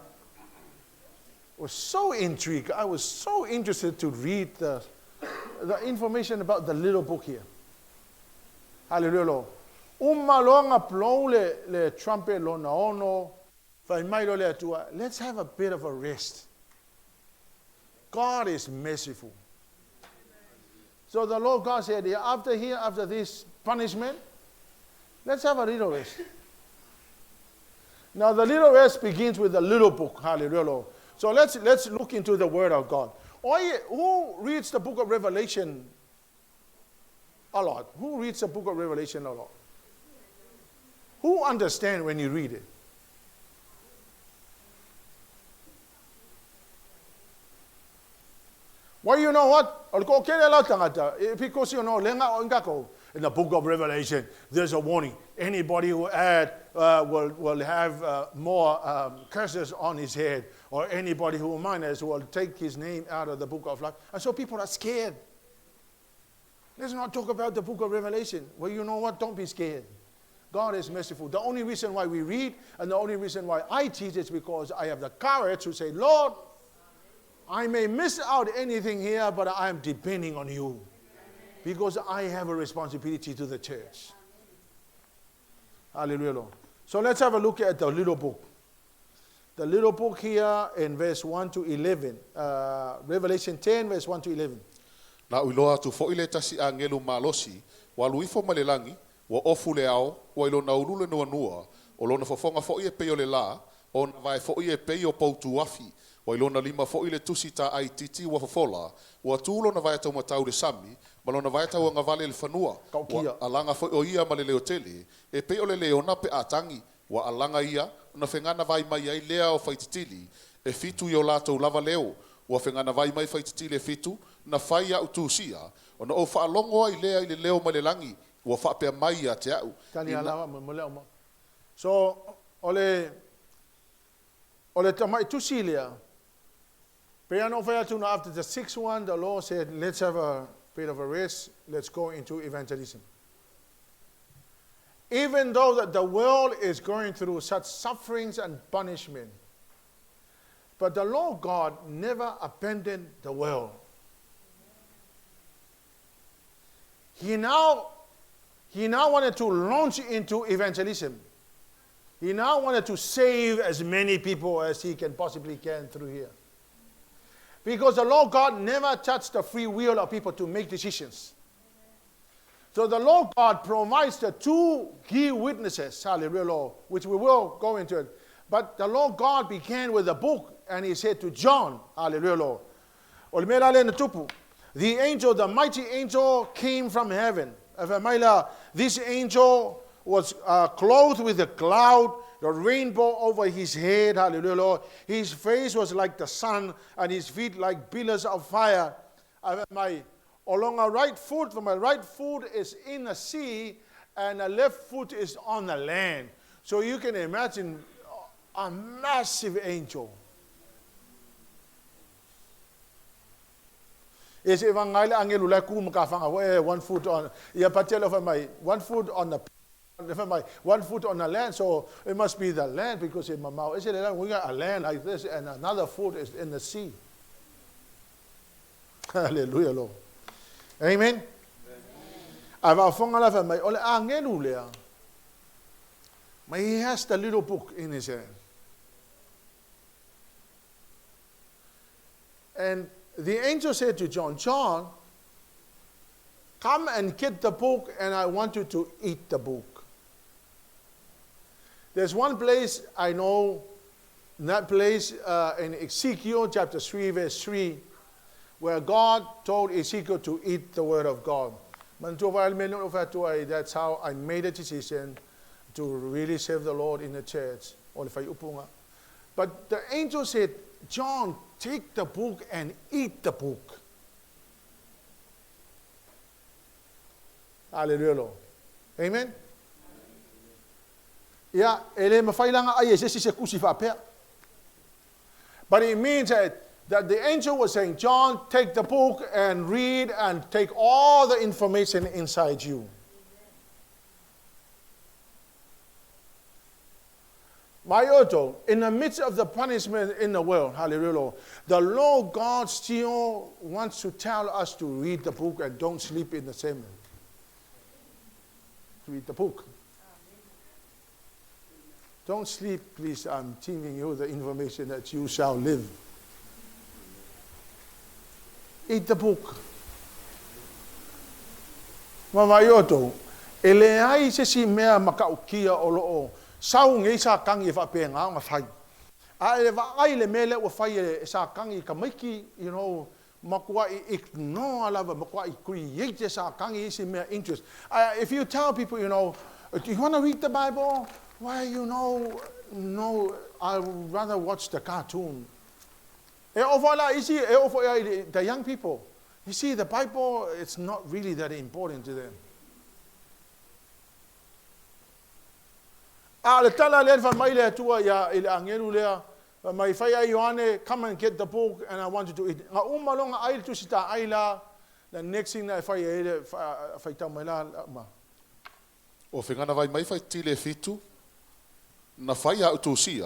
Was so intrigued. I was so interested to read the information about the little book here. Hallelujah, Lord. Umalonga plou le trumpet lo na ono. Let's have a bit of a rest. God is merciful. So the Lord God said, after this punishment, let's have a little rest. Now the little rest begins with the little book. Hallelujah, Lord. So let's look into the Word of God. Who reads the book of Revelation a lot? Who reads the book of Revelation a lot? Who understands when you read it? Well, you know what? Because you know, in the book of Revelation, there's a warning. Anybody who will have more curses on his head, or anybody who minors will take his name out of the book of life. And so people are scared. Let's not talk about the book of Revelation. Well, you know what? Don't be scared. God is merciful. The only reason why we read and the only reason why I teach is because I have the courage to say, Lord, I may miss out anything here, but I am depending on you. Because I have a responsibility to the church. Hallelujah, Lord. So let's have a look at the little book. The little book here in verse 1 to 11. Revelation 10, verse 1 to 11. Na uiloa tu fo ile tasi a ngelu malosi, wa luifo malelangi, wa ofu le ao, wa ilo na ulule nua nua, o lona fofonga fo ie peo le la, o na vai fo ie peo pautu wafi, wa ilo na lima fo ile tusi ta ai titi wa fofola, wa tulo na vai tau matau le sami, malona vai tau nga vale le fanua, wa alanga fo o ia malele hoteli, e peo le leo na pe atangi, wa alanga ia, na fengana vai mai ai lea o faititili, e fitu yo lato lava leo, wa fengana vai mai faititili e fitu, na fai au TUSI, ona o fa longo ai lea ile leo malelangi, wa fa pe mai a te au. So, ole tamai TUSI lea. Peano FAITAU, after the sixth one, the Lord said, let's have a bit of a rest, let's go into evangelism. Even though that the world is going through such sufferings and punishment, but the Lord God never abandoned the world. He now wanted to launch into evangelism. He now wanted to save as many people as he possibly can through here. Because the Lord God never touched the free will of people to make decisions. So the Lord God provides the two key witnesses, hallelujah, Lord, which we will go into it. But the Lord God began with a book, and he said to John, hallelujah, Lord, the angel, the mighty angel, came from heaven. This angel was clothed with a cloud, the rainbow over his head, hallelujah, Lord. His face was like the sun, and his feet like pillars of fire. Along my right foot, for my right foot is in the sea, and the left foot is on the land. So you can imagine a massive angel. Is evangelie angelu la ku makafanga one foot on ya patelo for my one foot on the one foot on the land, so it must be the land because in my mouth is it we got a land like this and another foot is in the sea. Hallelujah, Lord. Amen. Ava fonga la for my ole angelu le. But he has the little book in his hand. And the angel said to John, John, come and get the book, and I want you to eat the book. There's one place I know, that place in Ezekiel chapter 3, verse 3, where God told Ezekiel to eat the word of God. That's how I made a decision to really serve the Lord in the church. But the angel said, John, take the book and eat the book. Hallelujah. Amen? Yeah, but it means that the angel was saying, John, take the book and read and take all the information inside you. In the midst of the punishment in the world, hallelujah, the Lord God still wants to tell us to read the book and don't sleep in the sermon. Read the book. Don't sleep, please. I'm giving you the information that you shall live. Eat the book. Mamayoto, eleai se si mea makaukia o loo. Sau ngei sa kangi fa pe nga nga fai. A va ai le mele o fai sa kangi ka maiki, you know, makua ignore lava makua create sa kangi si mea interest. If you tell people, you know, do you want to read the Bible? Why, you know, no, I'd rather watch the cartoon. The young people, you see, the Bible, it's not really that important to them. Come and get the book, and I want you to eat. The next thing that FAITAU O whingana vai mai fai tile fitu, na fai au TUSI,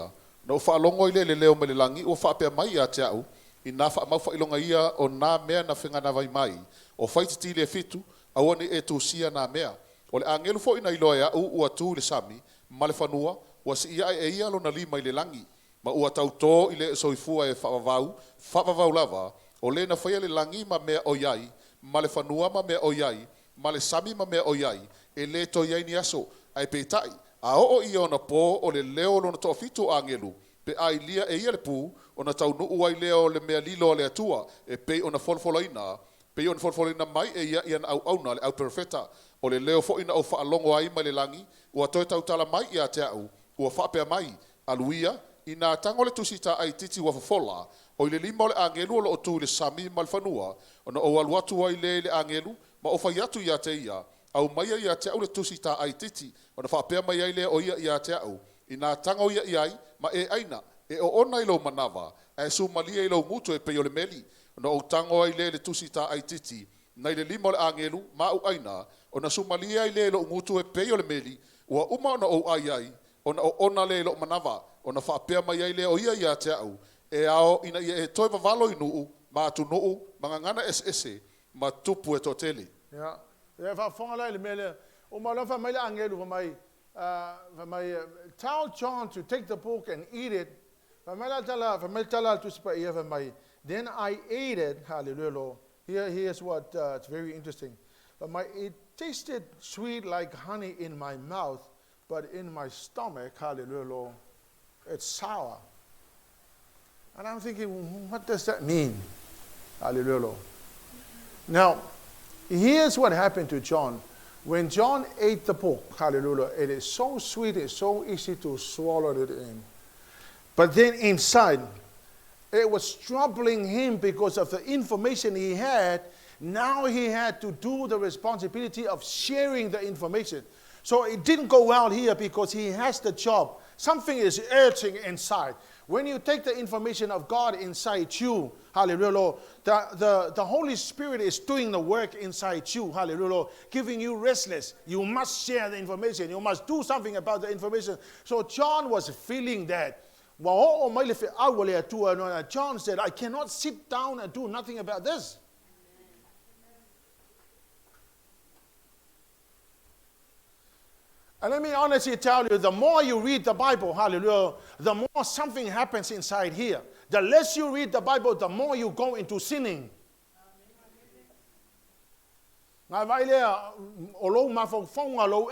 na o whaalongo i le leo me le langi, o whaapea mai a te au, i nā wha mau whailonga ia o nā mea na whingana vai mai, o whai te tile fitu, awane e TUSI nā mea. O le angelu fo ina iloa au ua tū le sami, ma le whanua, ua si ia e ia lo na lima i le langi, ma ua tau tō i le soifua e whaavavau lava, o le na whaia le langi ma mea o iai, ma le whanua ma mea o iai, ma le sami ma mea o iai, e le to iai ni aso, ai peitai, a o i ona po o le leo lo na toa fitu angelu, pe ai lia e ia le pū, o na tau nuu ai leo le mea lilo le atua, e pei ona folfolaina, pei ona folfolaina mai e ia ian au auna le au perfeta, o le leo fo ina o whaalongo ai mai le langi, ua toi tau tala mai ia te au, ua whaapea mai, aluia, ina tango le tusita ai titi wa fofola, o le lima o le angelu o lo o tu le sami mal whanua, o na o aluatu ai le angelu, ma o whai atu ia te ia, au maia ia te au le tusita ai titi, o na whaapea mai ai le o ia te au, ina tango ia iai, ma e aina, e o ona i lo manava, e su malia i lo mutu e peo le meli, o na o tango ai le tusita ai titi, nei le lima o le angelu, ma au aina, o na su malia i le lo mutu e peo le meli, ua uma o na o ai, o na o ona le lo manava, o na whaapea mai ai le o ia te au, e ao ina ia e toi vavalo i nuu, ma atu nuu, ma ngana ese, ma tupu e toteli. Ja, ja, whafonga lai le mele, o malofa mai le angelu va mai, tell John to take the book and eat it, va mai tala tu sipa ia va mai, then I ate it, hallelujah, here's what, it's very interesting, it tasted sweet like honey in my mouth, but in my stomach, hallelujah, it's sour. And I'm thinking, what does that mean? Hallelujah. Now, here's what happened to John. When John ate the book, hallelujah, it is so sweet, it's so easy to swallow it in. But then inside, it was troubling him because of the information he had. Now he had to do the responsibility of sharing the information. So it didn't go well here because he has the job. Something is urging inside. When you take the information of God inside you, hallelujah, the Holy Spirit is doing the work inside you, hallelujah, giving you restless. You must share the information. You must do something about the information. So John was feeling that. John said, I cannot sit down and do nothing about this. And let me honestly tell you, the more you read the Bible, hallelujah, the more something happens inside here. The less you read the Bible, the more you go into sinning. Our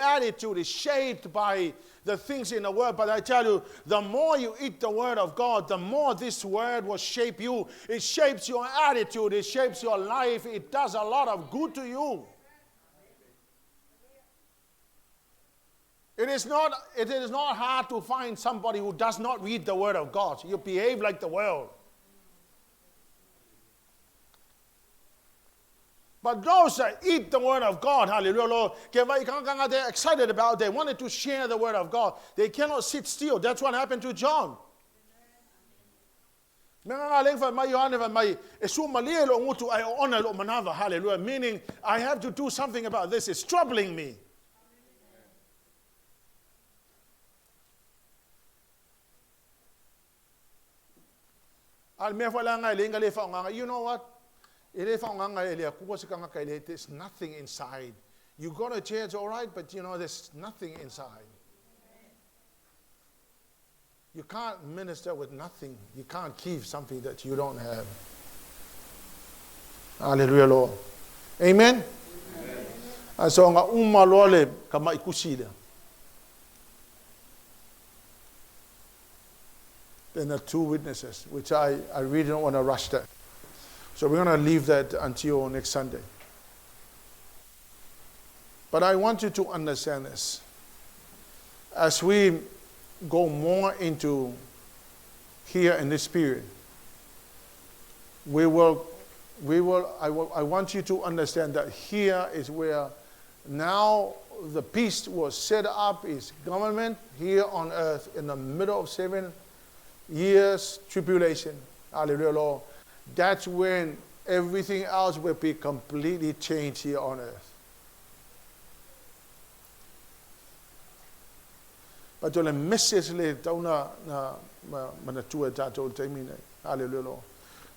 attitude is shaped by the things in the Word. But I tell you, the more you eat the Word of God, the more this Word will shape you. It shapes your attitude. It shapes your life. It does a lot of good to you. It is not hard to find somebody who does not read the Word of God. You behave like the world. But those that eat the Word of God, hallelujah, they're excited about it. They wanted to share the Word of God. They cannot sit still. That's what happened to John. Hallelujah. Meaning, I have to do something about this. It's troubling me. You know what? There's nothing inside. You go to church, all right, but you know, there's nothing inside. You can't minister with nothing. You can't keep something that you don't have. Hallelujah, Lord. Amen? So, then the two witnesses, which I really don't want to rush that. So we're going to leave that until next Sunday. But I want you to understand this. As we go more into here in this period, I want you to understand that here is where now the peace was set up, is government here on earth in the middle of 7 years tribulation. Hallelujah, Lord. That's when everything else will be completely changed here on earth. But the message hallelujah, Lord.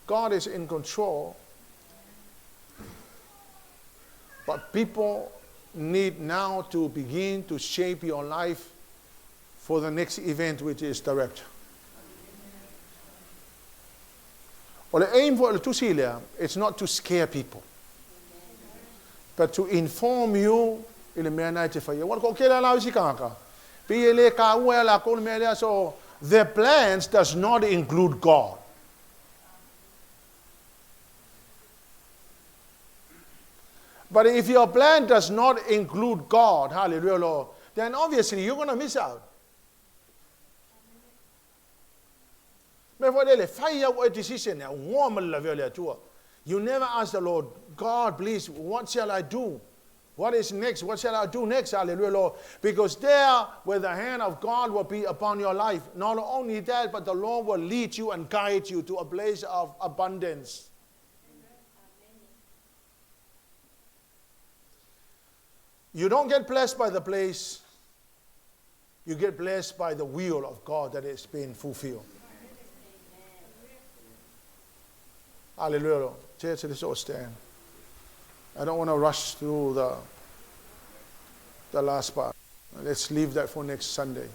God is in control, but people need now to begin to shape your life for the next event, which is the rapture. Well, the aim for the TUSI, it's not to scare people, but to inform you in the night for you. So their plans does not include God. But if your plan does not include God, hallelujah, Lord, then obviously you're going to miss out. You never ask the Lord, God, please, what shall I do? What is next? What shall I do next? Hallelujah, Lord. Because there, where the hand of God will be upon your life, not only that, but the Lord will lead you and guide you to a place of abundance. You don't get blessed by the place. You get blessed by the will of God that is being fulfilled. Hallelujah. Church, let's all stand. I don't want to rush through the last part. Let's leave that for next Sunday.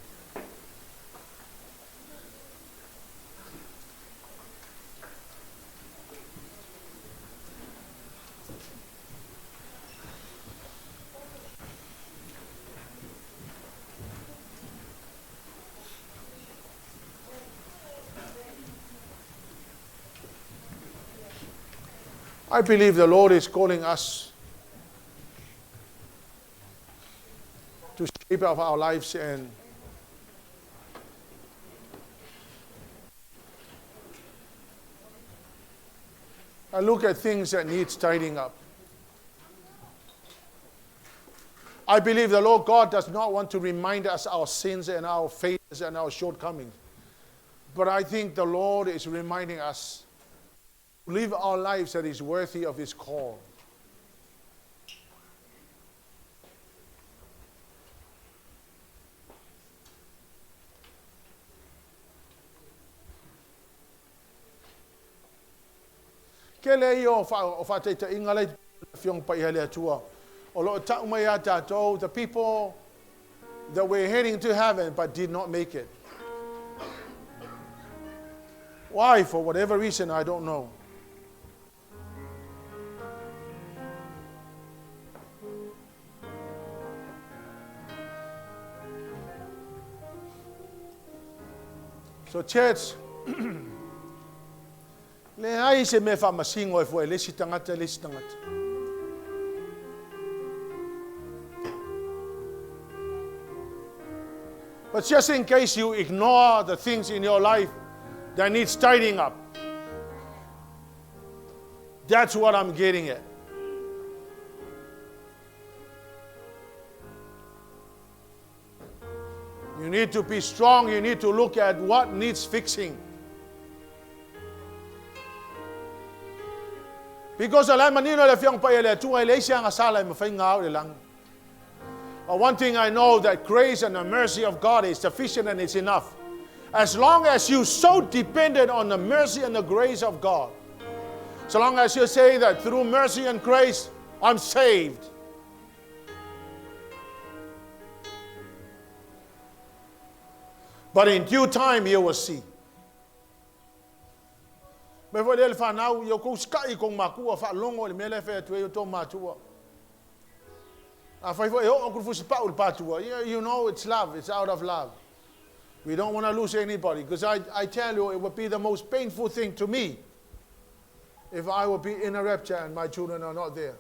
I believe the Lord is calling us to shape up our lives and look at things that need tidying up. I believe the Lord God does not want to remind us our sins and our failures and our shortcomings. But I think the Lord is reminding us to live our lives that is worthy of His call. The people that were heading to heaven but did not make it. Why? For whatever reason, I don't know. So church, le ai se me fa masingo e foi le sitangata. But just in case you ignore the things in your life that needs tidying up, that's what I'm getting at. You need to be strong. You need to look at what needs fixing. Because one thing I know, that grace and the mercy of God is sufficient and it's enough. As long as you're so dependent on the mercy and the grace of God, so long as you say that through mercy and grace, I'm saved. But in due time, you will see. You know, it's love. It's out of love. We don't want to lose anybody. Because I tell you, it would be the most painful thing to me if I would be in a rapture and my children are not there.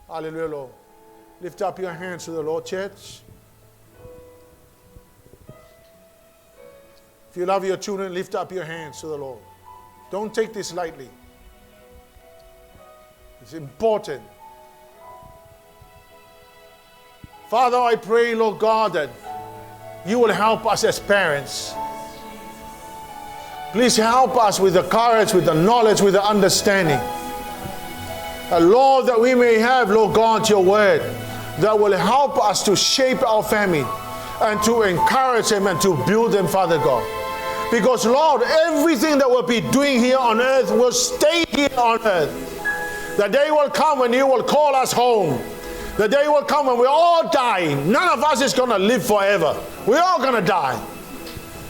Hallelujah, Lord. Lift up your hands to the Lord, church. If you love your children, lift up your hands to the Lord. Don't take this lightly. It's important. Father, I pray, Lord God, that you will help us as parents. Please help us with the courage, with the knowledge, with the understanding. Lord, that we may have, Lord God, your word that will help us to shape our family and to encourage them and to build them, Father God. Because, Lord, everything that we'll be doing here on earth will stay here on earth. The day will come when you will call us home. The day will come when we all die. None of us is going to live forever. We're all going to die.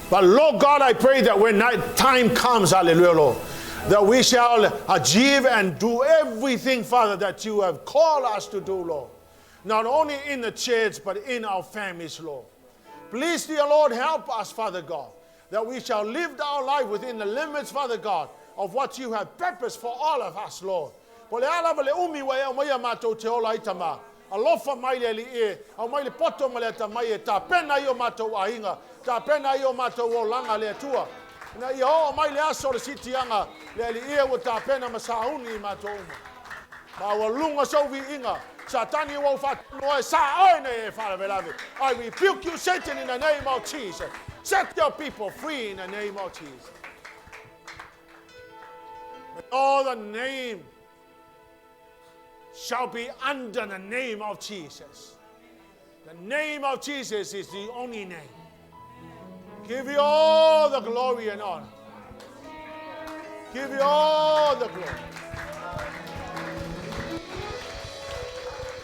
But, Lord God, I pray that when that time comes, hallelujah, Lord, that we shall achieve and do everything, Father, that you have called us to do, Lord. Not only in the church, but in our families, Lord. Please, dear Lord, help us, Father God, that we shall live our life within the limits, Father God, of what you have purposed for all of us, Lord. Alofa mai le e, au mai le poto mai le tamai e ta pena io matou ainga, ta pena io matou o langa le tua. Na ia o mai le aso le sitianga le e o ta pena masauni matou. Ma o lunga so vi inga, satani o fa no e sa oi ne e fa velave. I rebuke you, Satan, in the name of Jesus. Set your people free in the name of Jesus. May all the name shall be under the name of Jesus. The name of Jesus is the only name. Give you all the glory and honor. Give you all the glory.